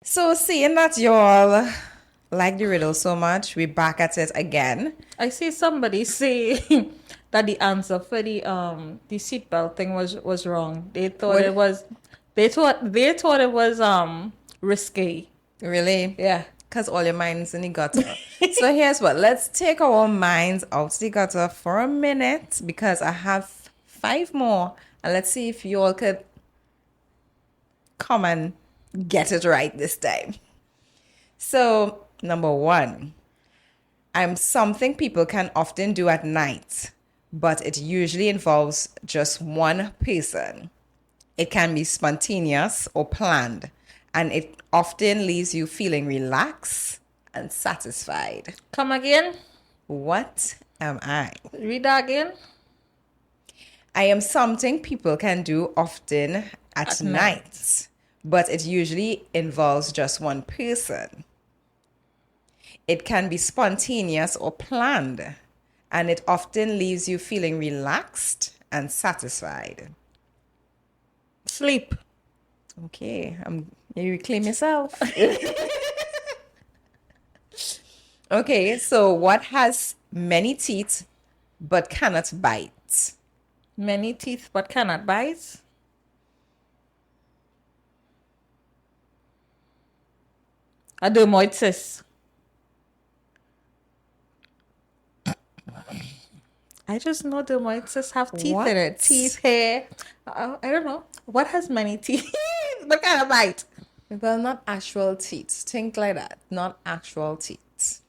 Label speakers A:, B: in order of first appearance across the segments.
A: So, seeing that y'all like the riddle so much, we're back at it again.
B: I see somebody say that the answer for the seatbelt thing was wrong. They thought
A: What?
B: it was they thought it was risque.
A: Really?
B: Yeah.
A: Because all your mind's in the gutter. So, here's what, let's take our minds out the gutter for a minute because I have five more. And let's see if y'all could come and get it right this time. So, number one, I'm something people can often do at night, but it usually involves just one person. It can be spontaneous or planned, and it often leaves you feeling relaxed and satisfied.
B: Come again?
A: What am I?
B: Read that again?
A: I am something people can do often at
B: At night.
A: night, but it usually involves just one person. It can be spontaneous or planned, and it often leaves you feeling relaxed and satisfied.
B: Sleep.
A: Okay, you reclaim yourself. Okay, so what has many teeth but cannot bite?
B: Many teeth but cannot bite. A dermoids. I just know dermoids have teeth in it.
A: What?
B: Teeth, hair. I don't know. What has many teeth but cannot bite?
A: Well, not actual teeth. Think like that. Not actual teeth.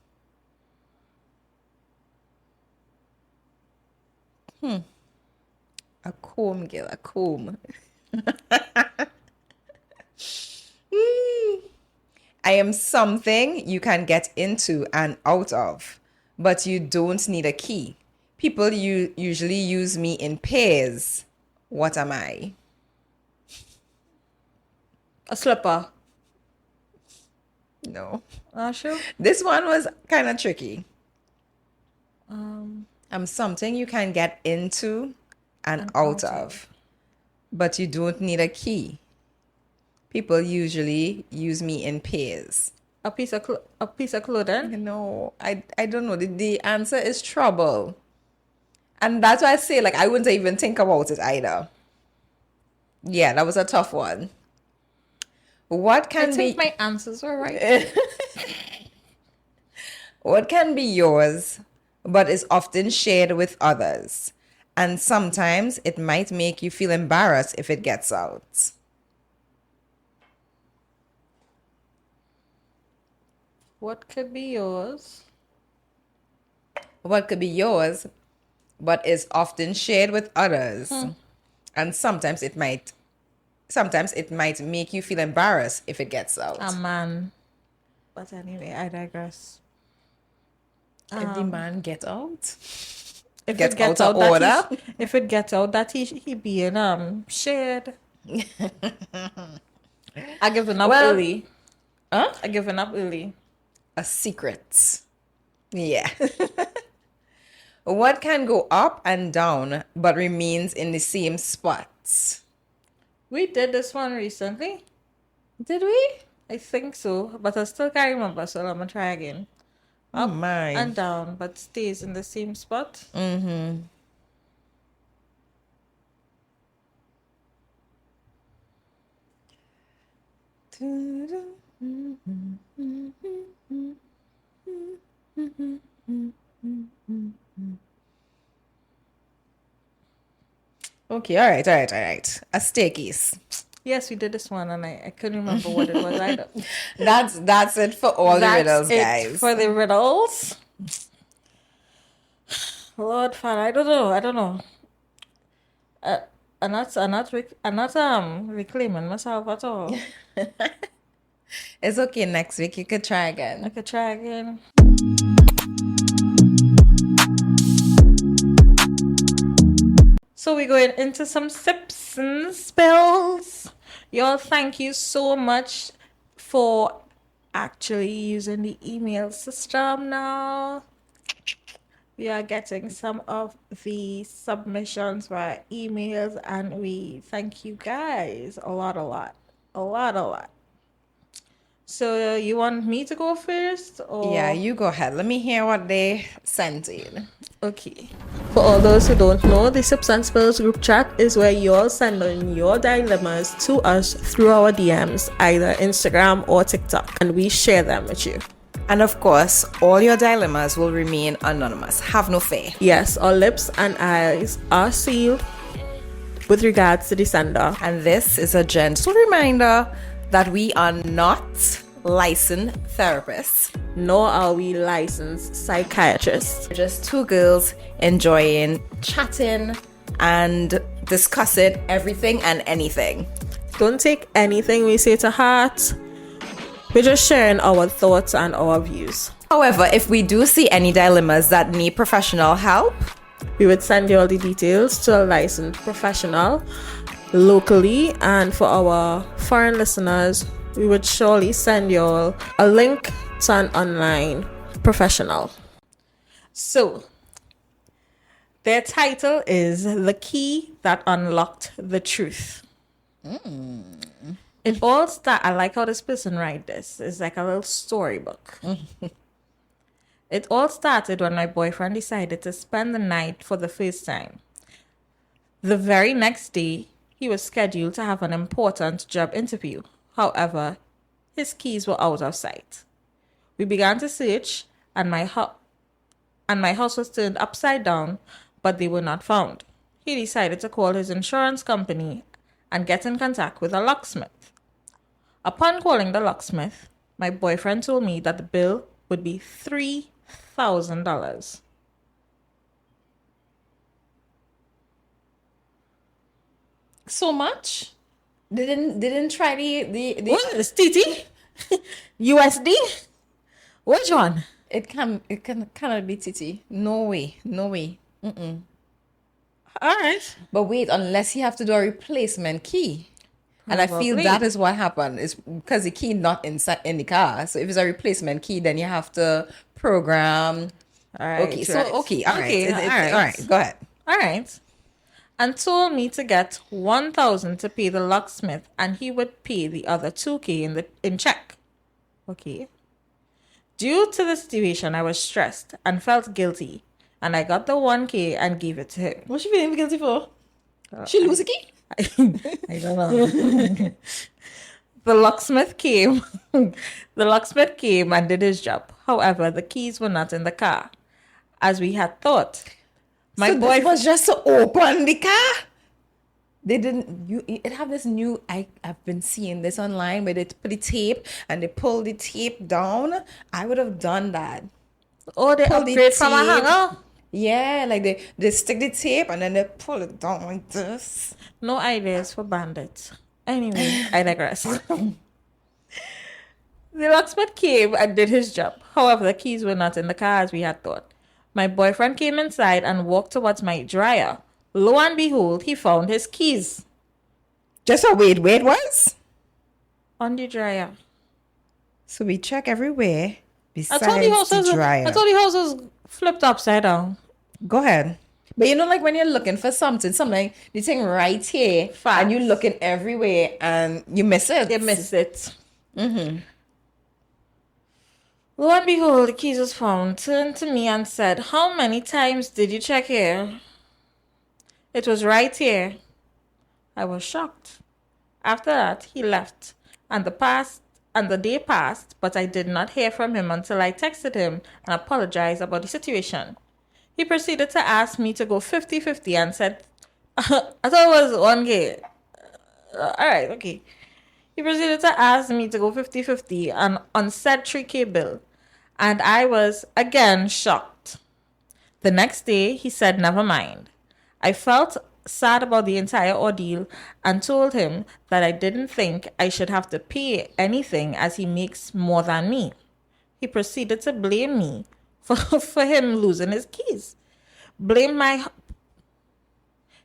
A: A comb, girl, a comb. I am something you can get into and out of, but you don't need a key. People usually use me in pairs. What am I?
B: A slipper.
A: No.
B: Not sure.
A: This one was kind of tricky.
B: Um,
A: I'm something you can get into and
B: and
A: out
B: out
A: of, but you don't need a key. People usually use me in pairs.
B: a piece of clothing.
A: No, I don't know. The answer is trouble. And that's why I say, like, I wouldn't even think about it either. Yeah, that was a tough one. What
B: I
A: can
B: think
A: be
B: my answers were right.
A: what can be yours, but is often shared with others? And sometimes it might make you feel embarrassed if it gets out.
B: What could be yours?
A: What could be yours, but is often shared with others? And sometimes it might make you feel embarrassed if it gets
B: A
A: out.
B: man. But anyway, I digress.
A: If the man get out,
B: If
A: get
B: it gets
A: out of
B: out that
A: order.
B: if it gets out that he being shared, I given up
A: Well,
B: early.
A: huh?
B: I given up early.
A: A secret. Yeah. What can go up and down but remains in the same spot?
B: We did this one recently.
A: Did we?
B: I think so, but I still can't remember, so I'm gonna try again.
A: Oh
B: Up
A: my.
B: and down, but stays in the same spot.
A: Mm-hmm. Okay, all right. A staircase.
B: Yes, we did this one, and I couldn't remember what it was either.
A: That's it for all the riddles,
B: it
A: guys.
B: for the riddles. Lord, fan, I don't know. Uh, I'm not reclaiming myself at all.
A: It's okay. Next week you could try
B: I
A: again.
B: could try again. So we're going into some sips and spills. Y'all, thank you so much for actually using the email system now. We are getting some of the submissions via emails, and we thank you guys a lot. So you want me to go first, or
A: Yeah, you go ahead. Let me hear what they sent in.
B: okay? For all those who don't know, the Sips and Spills group chat is where you all send in your dilemmas to us through our DMs, either Instagram or TikTok, and we share them with you.
A: And of course, all your dilemmas will remain anonymous. Have no fear.
B: Yes, our lips and eyes are sealed with regards to the sender.
A: And this is a gentle reminder that we are not licensed therapists,
B: Nor are we licensed psychiatrists.
A: we're just two girls enjoying chatting and discussing everything and anything.
B: Don't take anything we say to heart. We're just sharing our thoughts and our views.
A: However, if we do see any dilemmas that need professional help,
B: We would send you all the details to a licensed professional locally, and for our foreign listeners, we would surely send you all a link to an online professional. So, their title is The Key That Unlocked the Truth. It all I like how this person write this. It's like a little storybook. It all started when my boyfriend decided to spend the night for the first time. The very next day, he was scheduled to have an important job interview. However, his keys were out of sight. We began to search, and my house was turned upside down, but they were not found. He decided to call his insurance company and get in contact with a locksmith. Upon calling the locksmith, my boyfriend told me that the bill would be $3,000.
A: so much. They didn't try the
B: What is TT? USD? Which one?
A: It cannot be TT. No way.
B: All right.
A: But wait, unless you have to do a replacement key. And I feel
B: Probably.
A: that is what happened. Is because the key not inside in the car. So if it's a replacement key, then you have to program.
B: All right.
A: Okay,
B: right.
A: so okay, all right,
B: Okay, all right.
A: all right. Go ahead.
B: All right. And told me to get $1,000 to pay the locksmith, and he would pay the other $2,000 in check. Okay. Due to the situation, I was stressed and felt guilty, and I got the $1,000 and gave it to him.
A: What's she feeling guilty for? She lose a key?
B: I don't know. The locksmith came. The locksmith came and did his job. However, the keys were not in the car, as we had thought. My
A: So this
B: boyfriend
A: was just to open the car. They didn't. It have this new. I've been seeing this online where they put the tape and they pull the tape down. I would have done that.
B: Oh, they
A: Pull the
B: upgrade from a
A: tape.
B: hanger?
A: Yeah, like they stick the tape and then they pull it down like this.
B: No ideas for bandits. Anyway, I digress. The locksmith came and did his job. However, the keys were not in the car as we had thought. My boyfriend came inside and walked towards my dryer. Lo and behold, he found his keys
A: Just a wait was.
B: on the dryer.
A: So we check everywhere
B: I
A: besides
B: thought the house
A: the
B: was
A: dryer.
B: I thought the house was flipped upside down.
A: Go ahead. But you know, like when you're looking for something the thing right here,
B: Facts.
A: and you're looking everywhere and you miss it.
B: They missed it. Lo and behold, the keys was found. Turned to me and said, "How many times did you check here?" It was right here. I was shocked. After that, he left, and the day passed, but I did not hear from him until I texted him and apologized about the situation. He proceeded to ask me to go 50-50 and said, I thought it was $1,000. All right, okay. He proceeded to ask me to go 50-50 on said $3,000 bill, and I was again shocked. The next day, he said, never mind. I felt sad about the entire ordeal and told him that I didn't think I should have to pay anything as he makes more than me. He proceeded to blame me for him losing his keys. Blame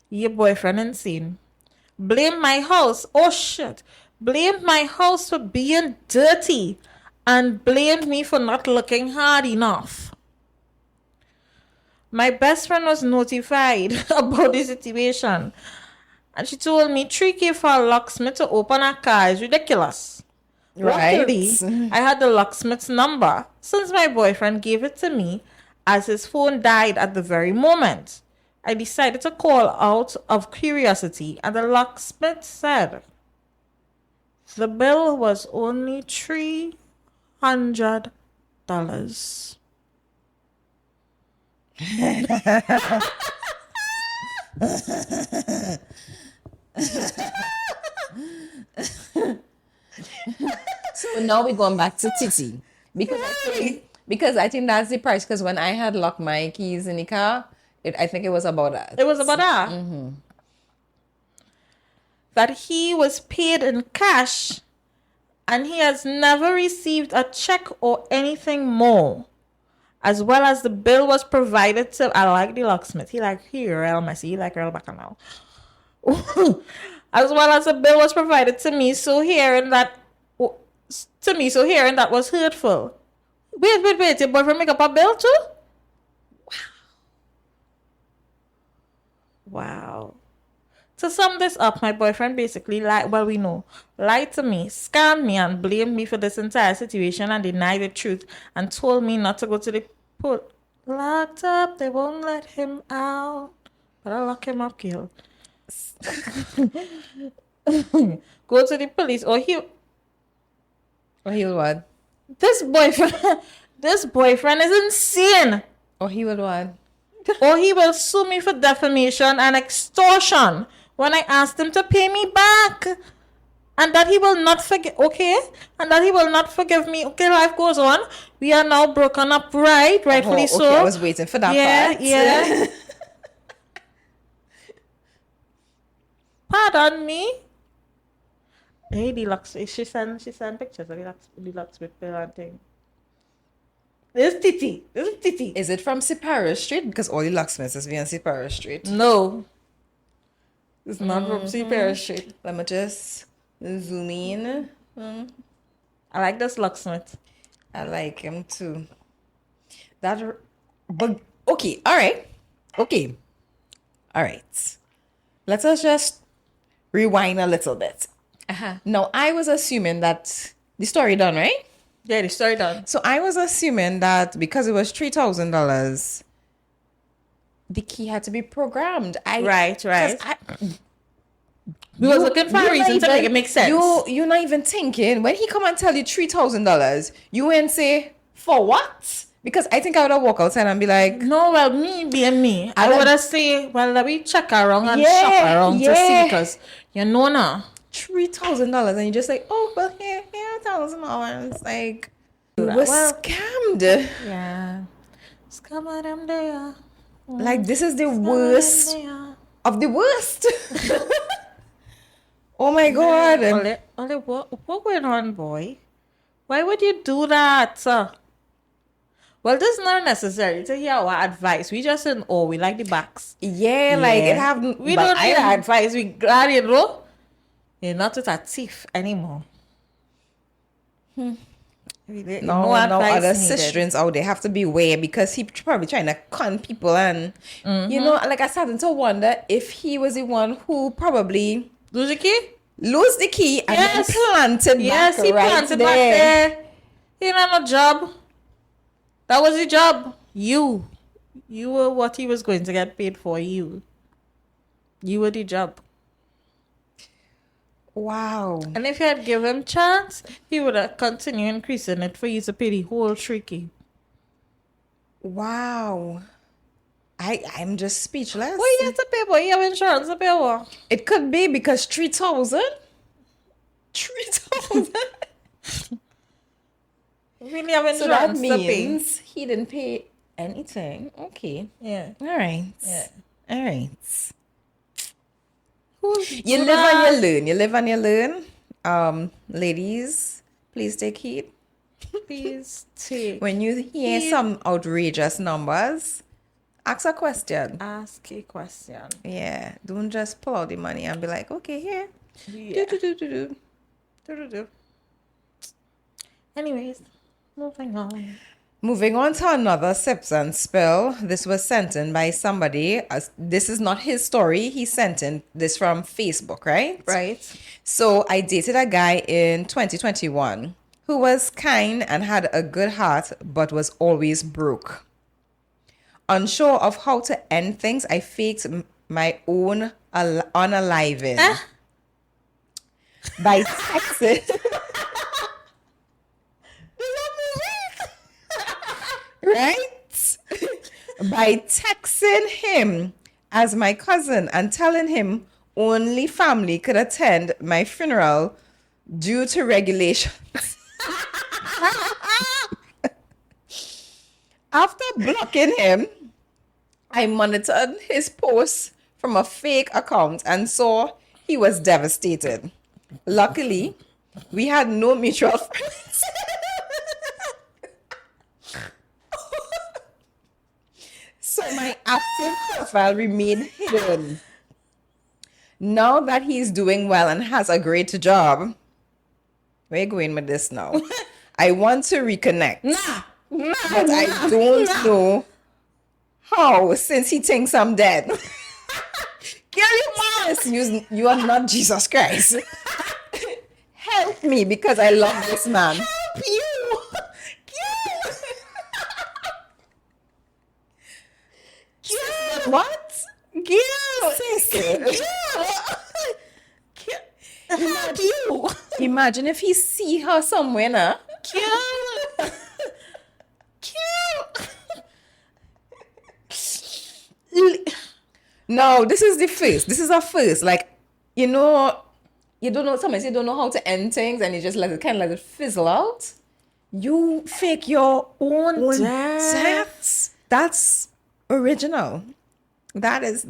B: your boyfriend insane. Blame my house. Oh shit. Blamed my house for being dirty and blamed me for not looking hard enough. My best friend was notified about the situation, and she told me $3,000 for a locksmith to open a car is ridiculous. Luckily,
A: Right.
B: I had the locksmith's number since my boyfriend gave it to me as his phone died at the very moment. I decided to call out of curiosity, and the locksmith said the bill was only $300.
A: So now we're going back to Titi. Because I think that's the price. Because when I had locked my keys in the car, I think it was about that.
B: It was about that. That he was paid in cash and he has never received a check or anything more. As well as the bill was provided to, I like the locksmith. He like, here, Earl Messi. He like Earl back now. As well as the bill was provided to me, so hearing that was hurtful. Wait, your boyfriend make up a bill too? Wow. To sum this up, my boyfriend basically lied to me, scammed me, and blamed me for this entire situation and denied the truth and told me not to go to the police. Locked up, they won't let him out. But I'll lock him up, kill. Go to the police or
A: Or he'll what?
B: this boyfriend is insane.
A: Or he will what?
B: Or he will sue me for defamation and extortion when I asked him to pay me back. And that he will not forgive, okay? And that he will not forgive me. Okay, life goes on. We are now broken up, right? Rightfully
A: Okay,
B: so.
A: I was waiting for that part.
B: Yeah. Pardon me. Hey, she sent pictures of the locksmith bill and thing. This is Titi.
A: Is it from Sipara Street? Because all the locksmiths is on Sipara Street.
B: No. It's not from Superior Street.
A: Let me just zoom in.
B: I like this locksmith.
A: I like him too. But okay, all right. Okay. All right. Let us just rewind a little bit. Now, I was assuming that the story done, right?
B: Yeah, the story done.
A: So I was assuming that because it was $3,000, the key had to be programmed.
B: Right. We was looking for a reason to make it make sense.
A: You're not even thinking when he come and tell you $3,000, you ain't say for what? Because I think I would have walked outside and be like,
B: no, well, me being me, I would have say, well, let me check around and
A: Yeah,
B: shop around to see
A: yeah.
B: because you know now.
A: $3,000, and you just like, oh well, here $1,000. Like you were
B: Well,
A: scammed.
B: Yeah. Scammer them there.
A: Like this is the worst of the worst. Oh my god.
B: Ole, what going on, boy? Why would you do that? Well, this is not necessary to hear our advice. We just said, oh, we like the backs.
A: Yeah, like it have.
B: We don't need advice. We glad you know. You're not with a thief anymore.
A: No
B: advice
A: other
B: needed.
A: sisters out there have to beware because he probably trying to con people and you know, like I started to wonder if he was the one who probably
B: Lose the key?
A: lose the key and then planted
B: Yes,
A: back
B: he
A: right
B: planted
A: there.
B: back there. He didn't have no job. That was the job. You were what he was going to get paid for. You were the job.
A: Wow.
B: And if you had given him chance, he would have continued increasing it for you to pay the whole tricky.
A: Wow. I'm just speechless.
B: What you have to pay for? You have insurance to pay for.
A: It could be because 3,000. 3,000.
B: Really have insurance
A: So that
B: to pay.
A: means he didn't pay anything. Okay.
B: Yeah.
A: All right.
B: Yeah.
A: All right.
B: Who's
A: You live and you learn. You live and you learn. Ladies, please take heed.
B: Please take.
A: When you hear some outrageous numbers, ask a question.
B: Ask a question.
A: Yeah. Don't just pull out the money and be like, okay, here.
B: Yeah.
A: Do.
B: Anyways, moving on.
A: Moving on to another sips and spill. This was sent in by somebody. This is not his story. He sent in this from Facebook, right?
B: Right.
A: So I dated a guy in 2021 who was kind and had a good heart, but was always broke. Unsure of how to end things, I faked my own unaliving by texting. Right? By texting him as my cousin and telling him only family could attend my funeral due to regulations. After blocking him, I monitored his posts from a fake account and saw he was devastated. Luckily, we had no mutual friends. So my active profile remained hidden. Now that he's doing well and has a great job, where are you going with this now? I want to reconnect. But I don't know how, since he thinks I'm dead. Girl, you are not Jesus Christ. Help me because I love this man.
B: Help you.
A: What?
B: Girl.
A: Sis.
B: Help you.
A: Imagine if he see her somewhere now.
B: Girl.
A: No, this is the first. This is our first. Like, you don't know, sometimes you don't know how to end things and you just let it fizzle out. You fake your own death. That's original. That is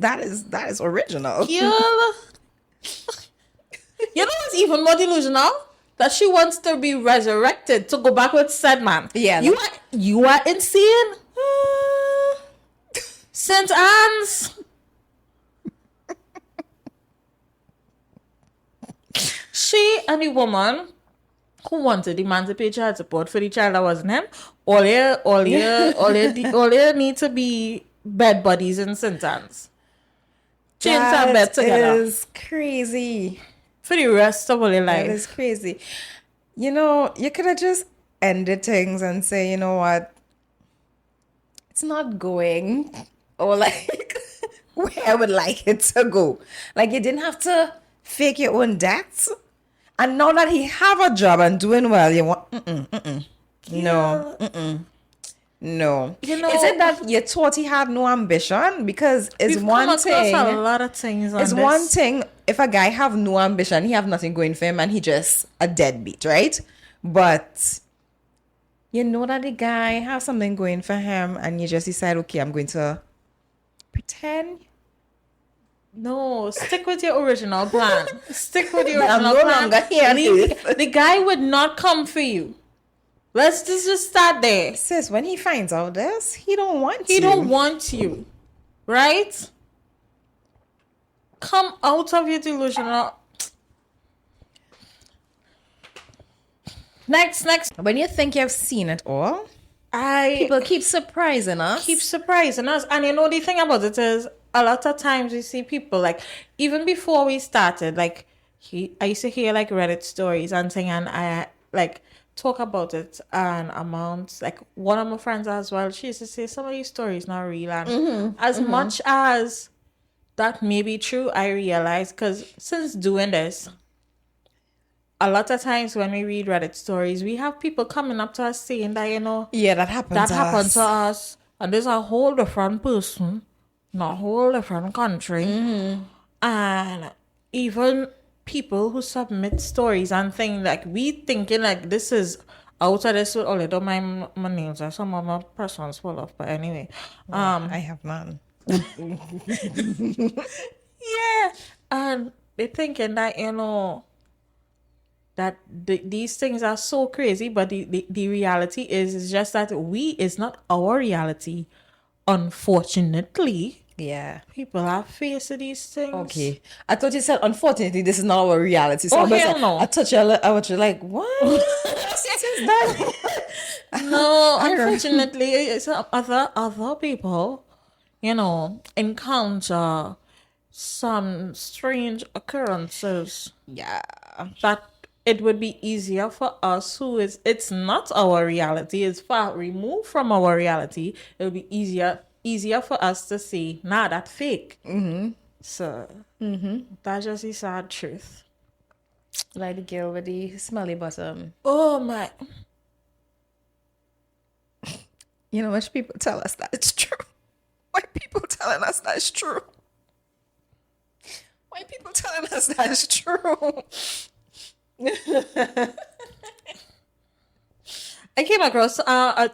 A: original.
B: Girl. You know what's even more delusional? That she wants to be resurrected to go back with said man.
A: Yeah.
B: You are insane. St. Anne's. She and the woman who wanted the man to pay child support for the child that wasn't him, all you need to be bed buddies in St. Anne's. Change that bed together.
A: That is crazy.
B: For the rest of all your life.
A: That is crazy. You could have just ended things and say, you know what? It's not going. Or like where I would like it to go. Like you didn't have to fake your own deaths. And now that he have a job and doing well, you want no. Is it that you thought he had no ambition? Because it's one thing.
B: A lot of things.
A: It's one thing if a guy have no ambition, he have nothing going for him, and he just a deadbeat, right? But you know that the guy have something going for him, and you just decide, okay, I'm going to pretend.
B: No, stick with your original plan. Stick with your
A: I'm
B: original
A: no
B: plan.
A: longer here.
B: The guy would not come for you. Let's just start there.
A: Sis, when he finds out this, he don't want you.
B: He don't want you. Right? Come out of your delusional. Next.
A: When you think you've seen it all,
B: I
A: people keep surprising us.
B: And you know the thing about it is a lot of times we see people like even before we started, like I used to hear like Reddit stories and thing, and I like talk about it and amounts like one of my friends as well, she used to say some of these stories not real, and as much as that may be true, I realize because since doing this, a lot of times when we read Reddit stories, we have people coming up to us saying that,
A: that happened
B: to us, and there's a whole different person in a whole different country, and even people who submit stories and things like we thinking like this is out of this world. Although my nails are some of my personal full of, but anyway,
A: I have none.
B: Yeah, and they're thinking that that these things are so crazy, but the reality is just that it's not our reality, unfortunately.
A: Yeah.
B: People are facing these things.
A: Okay. I thought you said, unfortunately, this is not our reality. So
B: hell no.
A: I thought I was like, what? What is that?
B: No, unfortunately, it's other people, encounter some strange occurrences
A: Yeah.
B: that it would be easier for us it's not our reality, it's far removed from our reality. It'll be easier for us to see, nah, that fake. So that's just the sad truth.
A: Like the girl with the smelly bottom.
B: Oh my.
A: You know, much people tell us that it's true. White people telling us that it's true. White people telling us that it's true.
B: I came across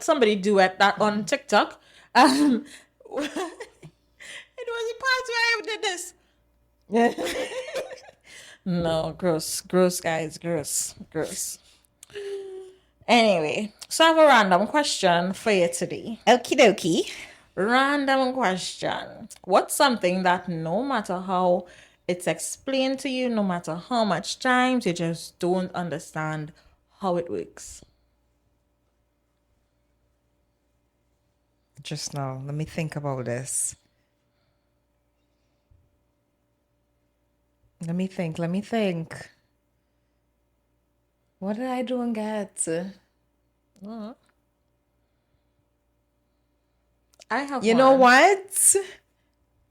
B: somebody duet that on TikTok. It was a part where I did this. No, gross, guys, gross. Anyway, so I have a random question for you today.
A: Okie dokie.
B: Random question. What's something that no matter how it's explained to you, no matter how much times, you just don't understand how it works?
A: Just now, let me think about this. Let me think. What did I do and get?
B: I have
A: You know what?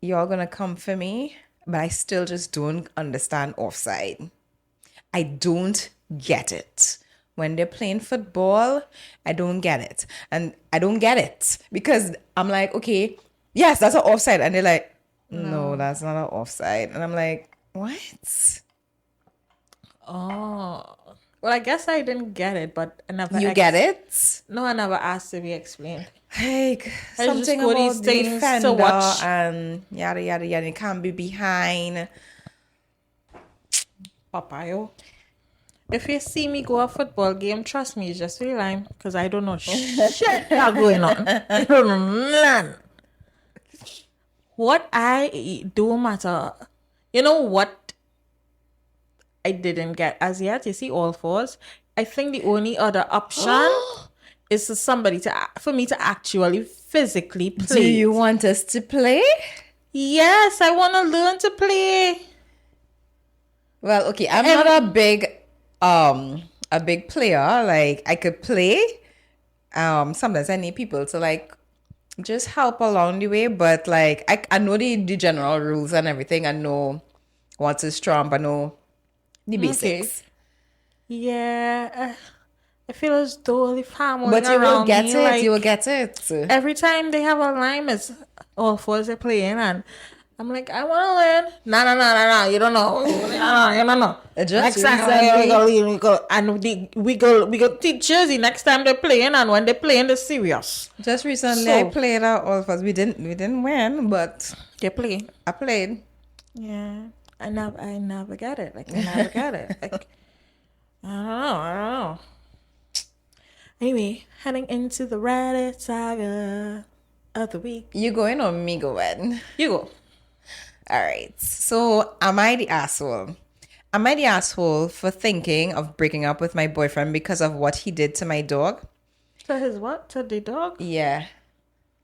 A: You're gonna come for me, but I still just don't understand offside. I don't get it. When they're playing football, I don't get it. And I don't get it because I'm like, okay, yes, that's an offside. And they're like, no, that's not an offside. And I'm like, what?
B: Oh. Well, I guess I didn't get it, but I never.
A: You get it?
B: No, I never asked to be explained.
A: Like
B: I just
A: something
B: go
A: about
B: these
A: the
B: things to
A: defender
B: watch.
A: and yada yada yada. It can't be behind.
B: Papayo. If you see me go a football game, trust me, it's just real time because I don't know shit that going on. I don't know none. What I do matter. You know what I didn't get as yet? You see, all fours. I think the only other option is for me to actually physically play.
A: Do you want us to play?
B: Yes, I want to learn to play.
A: Well, okay, I'm not a big player. Like I could play. Sometimes I need people to like just help along the way, but like I know the general rules and everything. I know what is trump. I know the basics.
B: Yeah, I feel as though the family
A: But you will
B: around
A: get
B: me,
A: it.
B: like,
A: You will get it.
B: every time they have a line, it's all fours they're playing, and I'm like, I want to learn. No, you don't know. You don't know.
A: Just
B: Next time we go, and we go teach Jersey next time they're playing, and when they're playing, they're serious.
A: Just recently,
B: So-
A: I played out all of us. We didn't win, but
B: They play.
A: I played.
B: Yeah, I never get it. Like I never get it. Like I don't know. Anyway, heading into the Reddit saga of the week.
A: You going or me going?
B: You go.
A: All right. So, am I the asshole? Am I the asshole for thinking of breaking up with my boyfriend because of what he did to my dog?
B: To his what? To the dog?
A: Yeah.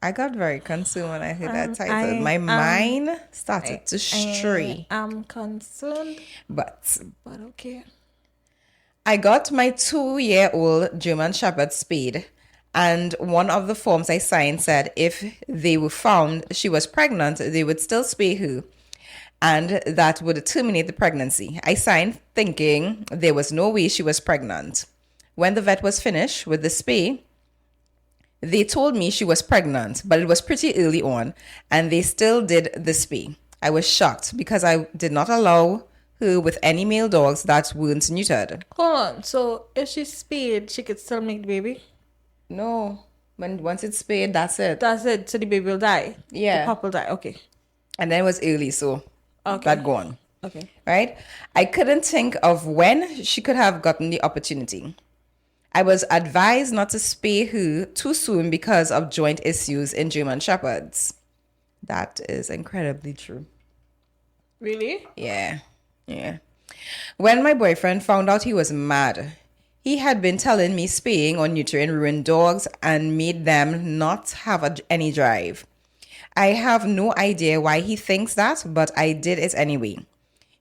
A: I got very concerned when I heard that title.
B: I
A: My mind started to stray.
B: I'm concerned,
A: But
B: but okay.
A: I got my 2-year-old German Shepherd spayed, and one of the forms I signed said if they were found she was pregnant, they would still spay her, and that would terminate the pregnancy. I signed thinking there was no way she was pregnant. When the vet was finished with the spay, they told me she was pregnant, but it was pretty early on, and they still did the spay. I was shocked because I did not allow her with any male dogs that weren't neutered.
B: Hold on. So if she's spayed, she could still make the baby?
A: No, once it's spayed, that's it.
B: That's it. So the baby will die?
A: Yeah.
B: The pup will die. Okay.
A: And then it was early, so that gone.
B: Okay.
A: Right? I couldn't think of when she could have gotten the opportunity. I was advised not to spay her too soon because of joint issues in German Shepherds. That is incredibly true.
B: Really?
A: Yeah. When my boyfriend found out he was mad, He had been telling me spaying or neutering ruined dogs and made them not have any drive. I have no idea why he thinks that, but I did it anyway.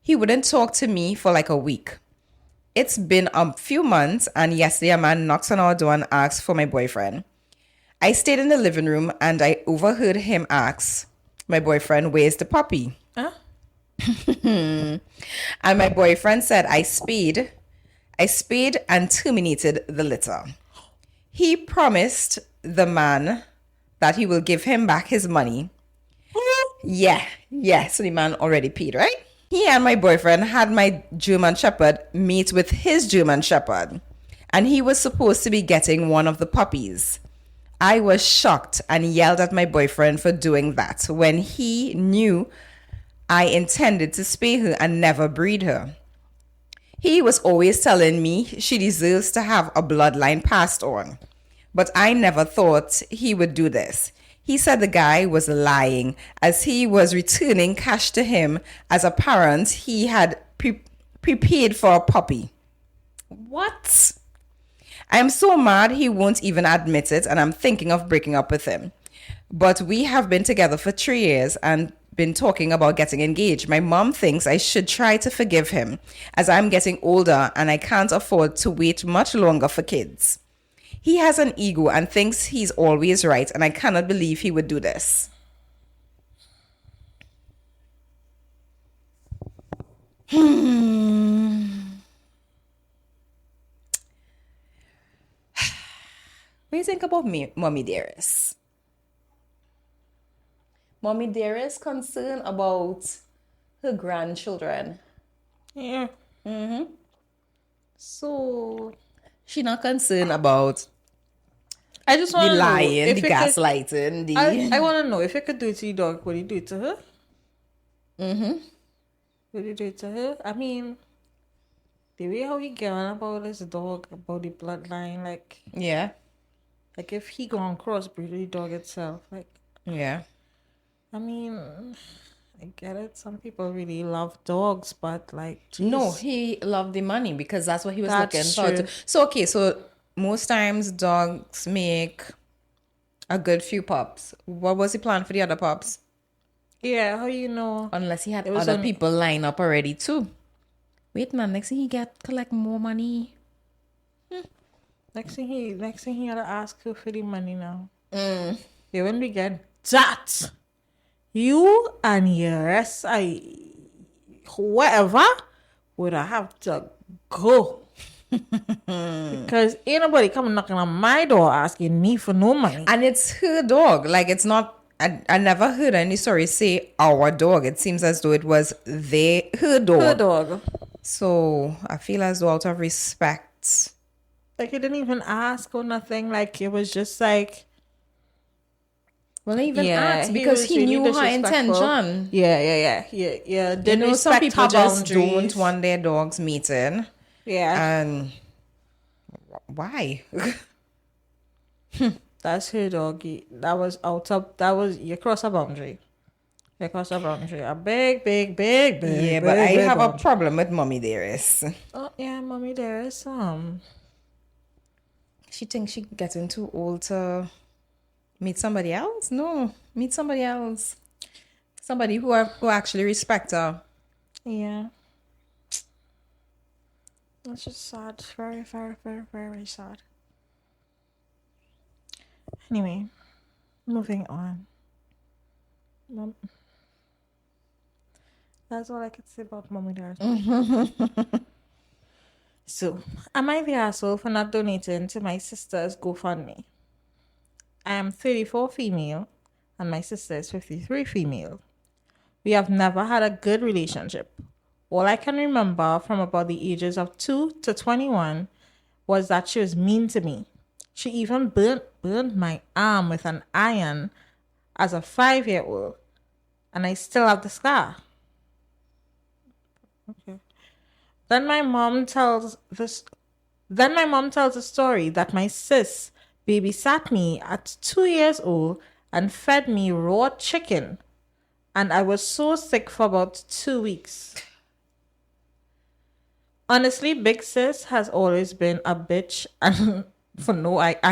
A: He wouldn't talk to me for like a week. It's been a few months, and yesterday a man knocks on our door and asks for my boyfriend. I stayed in the living room and I overheard him ask my boyfriend, "Where's the puppy?"
B: Huh?
A: And my boyfriend said, I spayed and terminated the litter. He promised the man that he will give him back his money. Yeah. So the man already paid, right? He and my boyfriend had my German Shepherd meet with his German Shepherd, and he was supposed to be getting one of the puppies. I was shocked and yelled at my boyfriend for doing that when he knew I intended to spay her and never breed her. He was always telling me she deserves to have a bloodline passed on, but I never thought he would do this. He said the guy was lying as he was returning cash to him as a parent he had prepaid for a puppy. What? I am so mad he won't even admit it, and I'm thinking of breaking up with him. But we have been together for 3 years and been talking about getting engaged. My mom thinks I should try to forgive him as I'm getting older and I can't afford to wait much longer for kids. He has an ego and thinks he's always right, and I cannot believe he would do this. What do you think about me, Mommy Dearest? Mommy Dearest concerned about her grandchildren.
B: Yeah. So
A: She not concerned about
B: I just
A: the
B: want to know
A: lying,
B: if
A: the
B: it could,
A: gaslighting, the
B: I want to know if you could do it to your dog, would you do it to her? Would you do it to her? I mean, the way how he get on about his dog, about the bloodline, like
A: yeah.
B: if he gone crossbreed the dog itself, like,
A: Yeah.
B: I mean, I get it. Some people really love dogs, but like, geez.
A: No, he loved the money because that's what he was
B: That's
A: looking for.
B: true.
A: So okay, so most times dogs make a good few pups. What was the plan for the other pups?
B: Yeah, how you know?
A: Unless he had
B: It was
A: other
B: on-
A: people lined up already too. Wait, man, next thing he collect more money.
B: Next thing he gotta ask her for the money now.
A: Mm.
B: Yeah, when we get that, you and your whoever would I have to go. Because ain't nobody coming knocking on my door asking me for no money.
A: And it's her dog. Like, it's not. I never heard any story say our dog. It seems as though it was her dog.
B: Her dog.
A: So I feel as though out of respect.
B: Like, he didn't even ask or nothing. Like, it was just like,
A: Well, I even
B: yeah,
A: asked because
B: was
A: he
B: really
A: knew her
B: disrespectful.
A: intention.
B: Yeah.
A: You
B: Didn't
A: know, some
B: respect
A: people
B: her
A: just
B: boundaries.
A: don't want their dogs meeting.
B: Yeah.
A: And why?
B: That's her doggy. You cross a boundary. You cross a boundary. A big.
A: Yeah, but I have a problem with Mommy Dearest.
B: Oh, yeah, mommy, there is some.
A: She thinks she getting too old to meet somebody else? No, meet somebody else. Somebody who actually respect her.
B: Yeah. That's just sad. Very, very, very, very sad. Anyway, moving on. That's all I could say about mommy there. So, am I the asshole for not donating to my sister's GoFundMe? I am 34 female and my sister is 53 female. We have never had a good relationship. All I can remember from about the ages of 2 to 21 was that she was mean to me. She even burnt my arm with an iron as a 5-year-old, and I still have the scar. Okay. Then my mom tells a story that my sis babysat me at 2 years old and fed me raw chicken, and I was so sick for about 2 weeks. Honestly, Big Sis has always been a bitch, and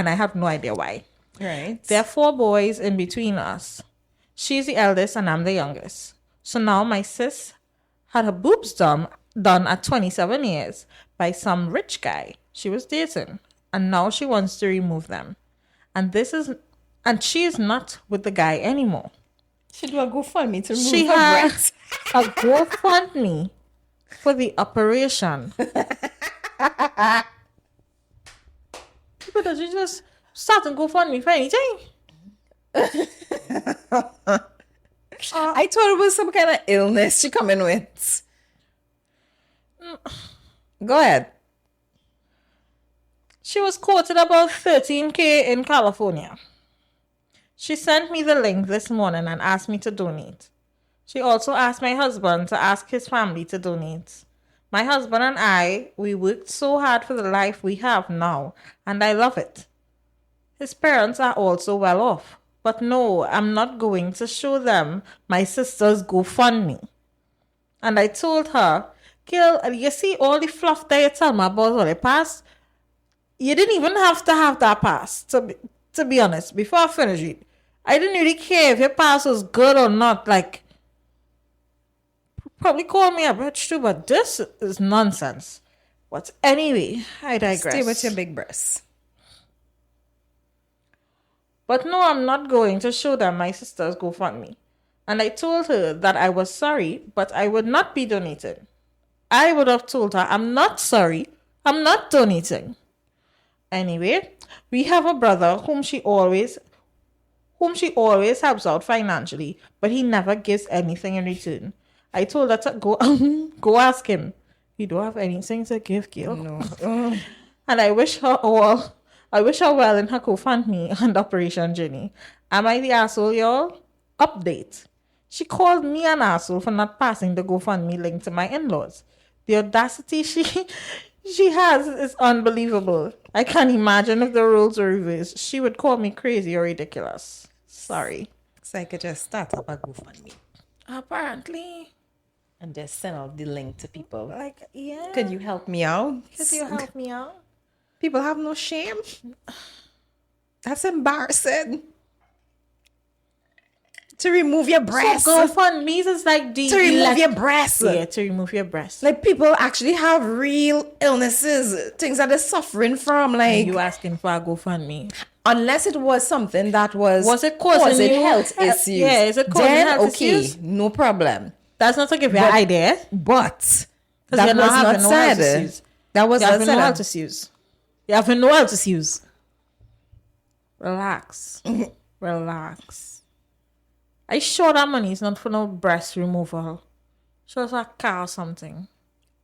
B: I have no idea why.
A: Right.
B: There are 4 boys in between us. She's the eldest and I'm the youngest. So now my sis had her boobs done at 27 years by some rich guy she was dating. And now she wants to remove them. And she is not with the guy anymore.
A: She do a GoFundMe to remove
B: She
A: her
B: had
A: breasts.
B: a GoFundMe for the operation. People that you just start and GoFundMe for anything.
A: I thought it was some kind of illness she coming with. Go ahead.
B: She was quoted about $13K in California. She sent me the link this morning and asked me to donate. She also asked my husband to ask his family to donate. My husband and I, we worked so hard for the life we have now, and I love it. His parents are also well off. But no, I'm not going to show them my sister's GoFundMe. And I told her, girl, you see all the fluff that you tell me about all the past? You didn't even have to have that past, to be honest. Before I finish it, I didn't really care if your past was good or not. Like, probably call me a bitch too, but this is nonsense. But anyway, I digress.
A: Stay with your big breasts.
B: But no, I'm not going to show them my sister's GoFundMe. And I told her that I was sorry, but I would not be donating. I would have told her, I'm not sorry, I'm not donating. Anyway, we have a brother whom she always helps out financially, but he never gives anything in return. I told her to go ask him. You don't have anything to give, girl.
A: No.
B: And I wish her well in her GoFundMe and operation journey. Am I the asshole, y'all? Update. She called me an asshole for not passing the GoFundMe link to my in-laws. The audacity she has is unbelievable. I can't imagine if the roles were reversed. She would call me crazy or ridiculous. Sorry.
A: So I could just start up a GoFundMe
B: Apparently.
A: and just send out the link to people.
B: Like, yeah.
A: Could you help me out?
B: Could you help me out?
A: People have no shame. That's embarrassing. To remove your breasts.
B: So GoFundMe is like
A: to remove your breasts.
B: Yeah, to remove your breasts.
A: Like people actually have real illnesses, things that they're suffering from. Like
B: You asking for a GoFundMe?
A: unless it was something that was
B: it causing you
A: health issues?
B: Yeah, is it causing
A: then
B: health
A: okay,
B: issues?
A: no problem.
B: That's not to give you an idea.
A: But
B: You're
A: that was
B: not
A: not
B: having no health
A: said.
B: issues.
A: That was
B: You
A: not
B: having no health
A: said.
B: issues. You having no health issues. Relax. Relax. Are you sure that money is not for no breast removal? Sure it's a car or something.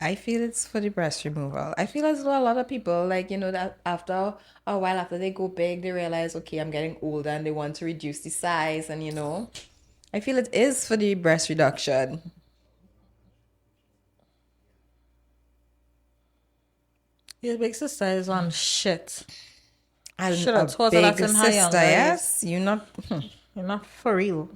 A: I feel it's for the breast removal. I feel as though a lot of people, like, that after a while, after they go big, they realize, okay, I'm getting older and they want to reduce the size. And, I feel it is for the breast reduction.
B: Your big sister is on shit.
A: And
B: Should have
A: a
B: taught her that
A: big
B: in her
A: sister,
B: younger days.
A: yes? You're not...
B: You're not for real.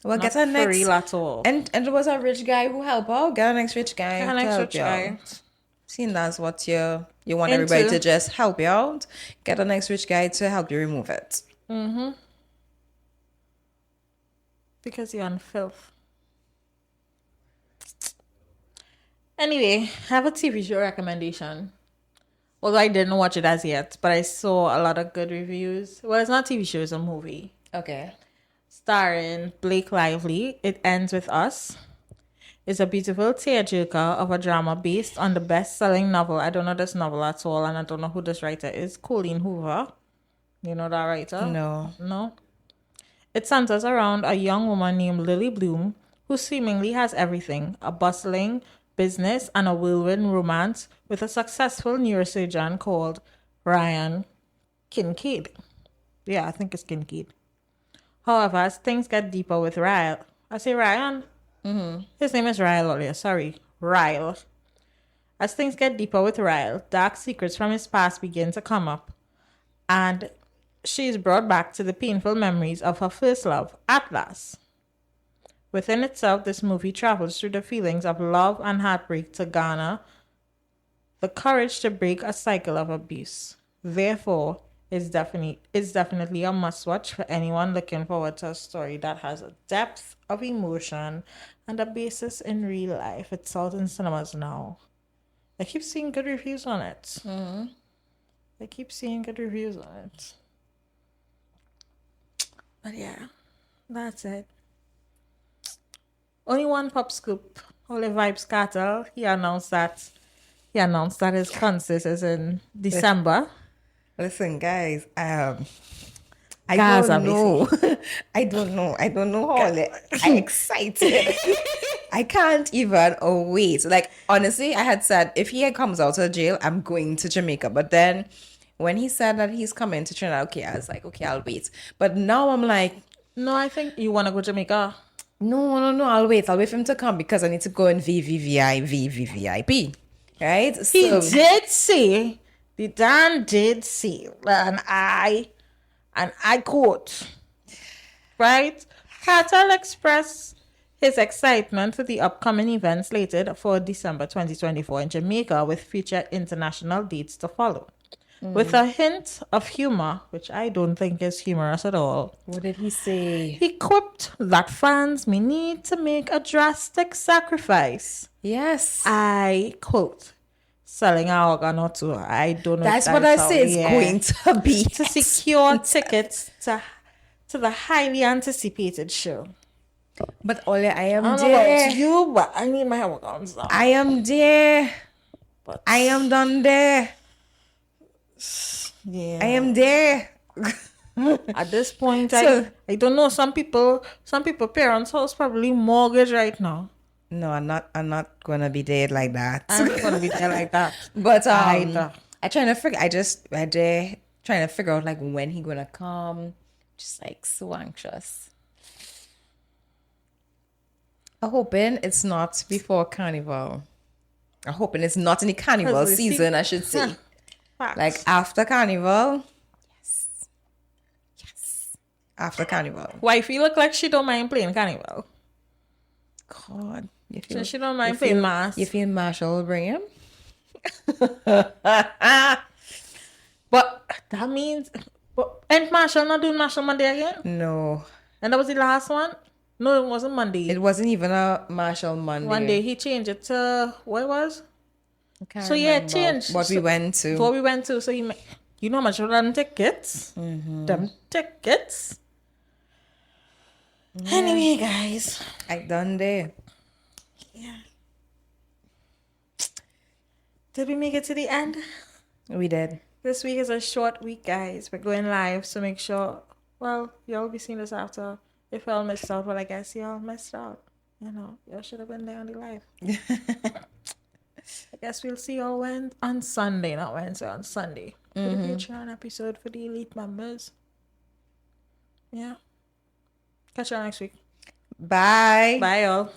A: Well,
B: Not
A: get a
B: for
A: next...
B: real at all.
A: And there was a rich guy who helped out. Get a next rich guy
B: Get a
A: to
B: next
A: help
B: rich
A: you
B: guy.
A: out. Seeing that's what you want everybody
B: Into.
A: to just help you out. Get a next rich guy to help you remove it.
B: Because you're on filth. Anyway, I have a TV show recommendation. Although I didn't watch it as yet, but I saw a lot of good reviews. Well, it's not a TV show, it's a movie.
A: Okay.
B: Starring Blake Lively. It Ends With Us. It's a beautiful tearjerker of a drama based on the best-selling novel. I don't know this novel at all, and I don't know who this writer is. Colleen Hoover. You know that writer?
A: No.
B: No? It centers around a young woman named Lily Bloom who seemingly has everything, a bustling business and a whirlwind romance with a successful neurosurgeon called Ryan Kincaid. Yeah, I think it's Kincaid. However, as things get deeper with Ryle, I say Ryan? His name is Ryle earlier, sorry. Ryle. As things get deeper with Ryle, dark secrets from his past begin to come up, and she is brought back to the painful memories of her first love, Atlas. Within itself, this movie travels through the feelings of love and heartbreak to Ghana, the courage to break a cycle of abuse. Therefore, it's definitely a must watch for anyone looking forward to a story that has a depth of emotion and a basis in real life. It's out in cinemas now. I keep seeing good reviews on it. I keep seeing good reviews on it. But yeah, that's it. Only one pop scoop. Holy Vibes Cartel. He announced that his concert is in December.
A: Listen, guys, I
B: Guys,
A: don't know. I don't know how I'm excited. I can't even wait. Like, honestly, I had said if he comes out of jail, I'm going to Jamaica. But then when he said that he's coming to Trinidad, okay, I was like, okay, I'll wait. But now I'm like,
B: No, I think you want to go to Jamaica.
A: no, I'll wait. I'll wait for him to come because I need to go in VVVIP. Right?
B: He did say, the Dan did say, and I quote, right? Cartel expressed his excitement for the upcoming event slated for December 2024 in Jamaica, with future international dates to follow. With a hint of humor, which I don't think is humorous at all.
A: What did he say?
B: He quipped that fans may need to make a drastic sacrifice.
A: Yes.
B: I quote, selling our organ or two. I don't know.
A: That's what I say it's going to be.
B: To secure tickets to the highly anticipated show.
A: But Ole, I am
B: I don't know
A: there.
B: about you, but I need my organs now.
A: I am there.
B: But
A: I am done there.
B: yeah,
A: I am there.
B: at this point,
A: So-
B: I don't know. Some people parents' house probably mortgage right now.
A: No, I'm not gonna be there like that.
B: I'm not gonna be there like that.
A: But
B: Either.
A: I trying to figure out like when he gonna come. Just like so anxious. I'm hoping it's not before Carnival. I'm hoping it's not in the Carnival
B: 'Cause we see-
A: season, I should say.
B: Facts.
A: Like after Carnival. Yes. After Carnival.
B: Wifey look like she don't mind playing carnival.
A: God. You
B: So
A: feel,
B: she don't mind playing mass.
A: you feel Marshall will bring him?
B: But that means, and Marshall not doing Marshall Monday again?
A: No.
B: And that was the last one? No, it wasn't Monday.
A: It wasn't even a Marshall Monday.
B: One day he changed it to what it was?
A: I can't
B: So yeah,
A: remember
B: changed.
A: what we
B: So-
A: went to.
B: What we went to. So you know how much of them tickets? Them tickets. Anyway, guys.
A: I done there.
B: Yeah. Did we make it to the end?
A: We did.
B: This week is a short week, guys. We're going live, so make sure. Well, y'all will be seeing this after. If y'all missed out, well, I guess y'all missed out. You know, y'all should have been there on the live. I guess we'll see y'all on Sunday, not Wednesday, on Sunday. For the Patreon episode for the elite members. Yeah. Catch y'all next week.
A: Bye.
B: Bye, y'all.